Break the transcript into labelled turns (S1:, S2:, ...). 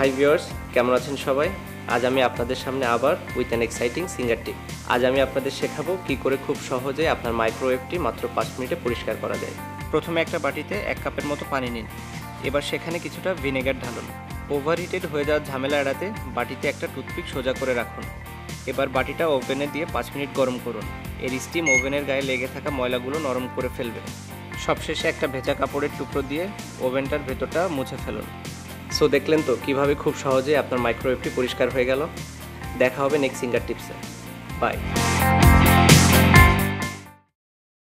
S1: Hi viewers, কেমন আছেন সবাই? আজ আমি আপনাদের সামনে আবার উইথ অ্যান এক্সাইটিং সিঙ্গার টিপ। আজ আমি আপনাদের শেখাবো কি করে খুব সহজে আপনার মাইক্রোওয়েভটি মাত্র 5 মিনিটে পরিষ্কার করা যায়। প্রথমে একটা বাটিতে 1 কাপের মতো পানি নিন। এবার সেখানে কিছুটা ভিনেগার ঢালুন। ওভারহিটেড হয়ে যাওয়ার ঝামেলা এড়াতে বাটিতে একটা টুথপিক সোজা করে রাখুন। এবার বাটিটা ওভেনে দিয়ে 5 মিনিট গরম করুন। এর স্টিম ওভেনের গায়ে লেগে থাকা ময়লাগুলো নরম করে ফেলবে। সবশেষে একটা ভেজা কাপড়ের টুকরো দিয়ে ওভেনটার ভেতরটা মুছে ফেলুন। সো দেখলেন তো কিভাবে খুব সহজে আপনার মাইক্রোওয়েভটি পরিষ্কার হয়ে গেল। দেখা হবে নেক্সট সিঙ্গার টিপসে। বাই।